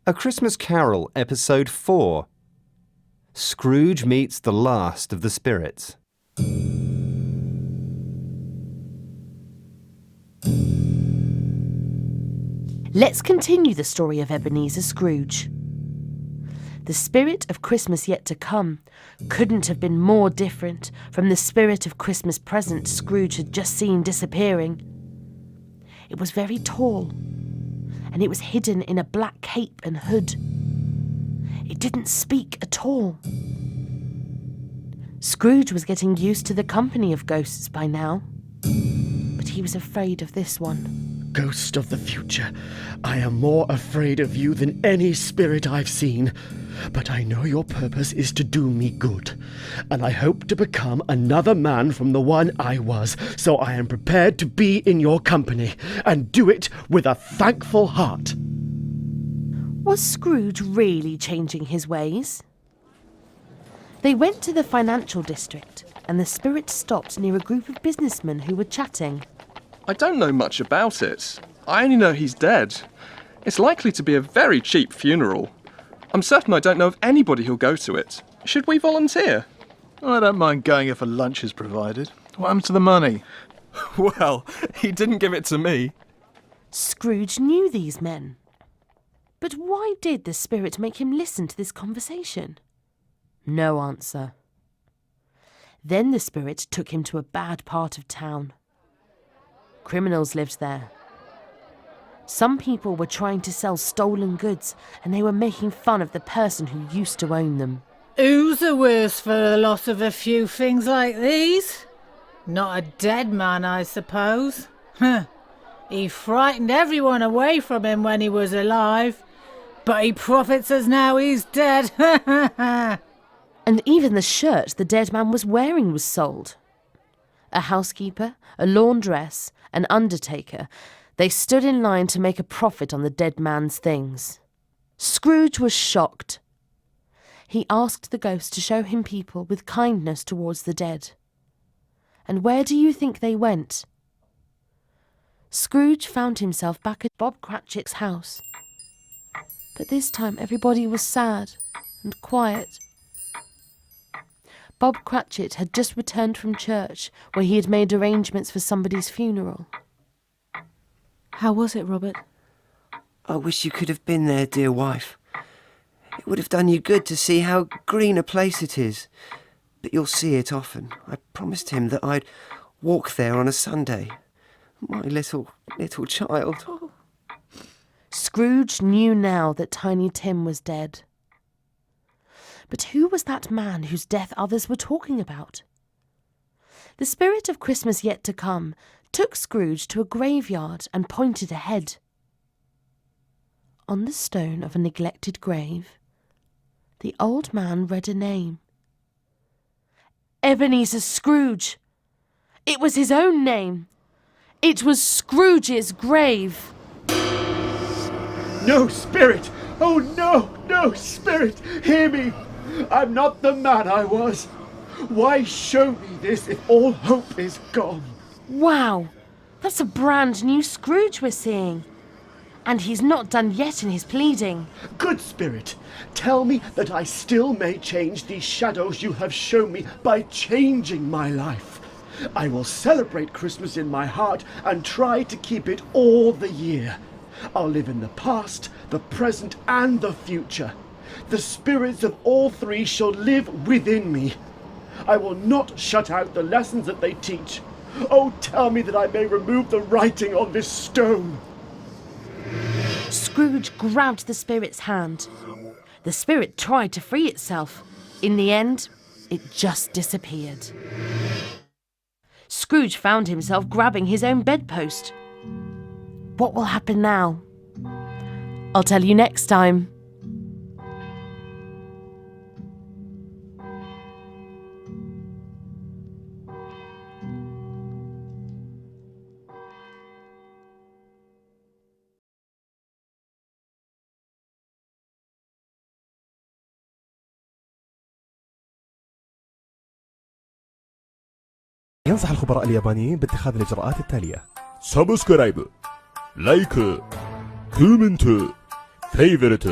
A Christmas Carol, Episode 4. Scrooge meets the last of the spirits. Let's continue the story of Ebenezer Scrooge. The spirit of Christmas yet to come couldn't have been more different from the spirit of Christmas present Scrooge had just seen disappearing. It was very tall, and it was hidden in a black cape and hood. It didn't speak at all. Scrooge was getting used to the company of ghosts by now, but he was afraid of this one. Ghost of the future, I am more afraid of you than any spirit I've seen. But I know your purpose is to do me good, and I hope to become another man from the one I was, so I am prepared to be in your company, and do it with a thankful heart. Was Scrooge really changing his ways? They went to the financial district, and the spirit stopped near a group of businessmen who were chatting. I don't know much about it. I only know he's dead. It's likely to be a very cheap funeral. I'm certain I don't know of anybody who'll go to it. Should we volunteer? I don't mind going if a lunch is provided. What happens to the money? Well, he didn't give it to me. Scrooge knew these men. But why did the spirit make him listen to this conversation? No answer. Then the spirit took him to a bad part of town. Criminals lived there. Some people were trying to sell stolen goods, and they were making fun of the person who used to own them. Who's the worse for the loss of a few things like these? Not a dead man, I suppose. He frightened everyone away from him when he was alive, but he profits as now he's dead. And even the shirt the dead man was wearing was sold. A housekeeper, a laundress, an undertaker, they stood in line to make a profit on the dead man's things. Scrooge was shocked. He asked the ghost to show him people with kindness towards the dead. And where do you think they went? Scrooge found himself back at Bob Cratchit's house. But this time everybody was sad and quiet. Bob Cratchit had just returned from church, where he had made arrangements for somebody's funeral. How was it, Robert? I wish you could have been there, dear wife. It would have done you good to see how green a place it is. But you'll see it often. I promised him that I'd walk there on a Sunday. My little child. Oh. Scrooge knew now that Tiny Tim was dead. But who was that man whose death others were talking about? The spirit of Christmas yet to come took Scrooge to a graveyard and pointed ahead. On the stone of a neglected grave, the old man read a name. Ebenezer Scrooge. It was his own name. It was Scrooge's grave. No, spirit! Oh, no, spirit! Hear me! I'm not the man I was. Why show me this if all hope is gone? Wow, that's a brand new Scrooge we're seeing. And he's not done yet in his pleading. Good spirit, tell me that I still may change these shadows you have shown me by changing my life. I will celebrate Christmas in my heart and try to keep it all the year. I'll live in the past, the present, and the future. The spirits of all three shall live within me. I will not shut out the lessons that they teach. Oh, tell me that I may remove the writing on this stone. Scrooge grabbed the spirit's hand. The spirit tried to free itself. In the end, it just disappeared. Scrooge found himself grabbing his own bedpost. What will happen now? I'll tell you next time. ينصح الخبراء اليابانيين باتخاذ الإجراءات التالية: سبسكرايب، لايك، كومنت، فيفورت.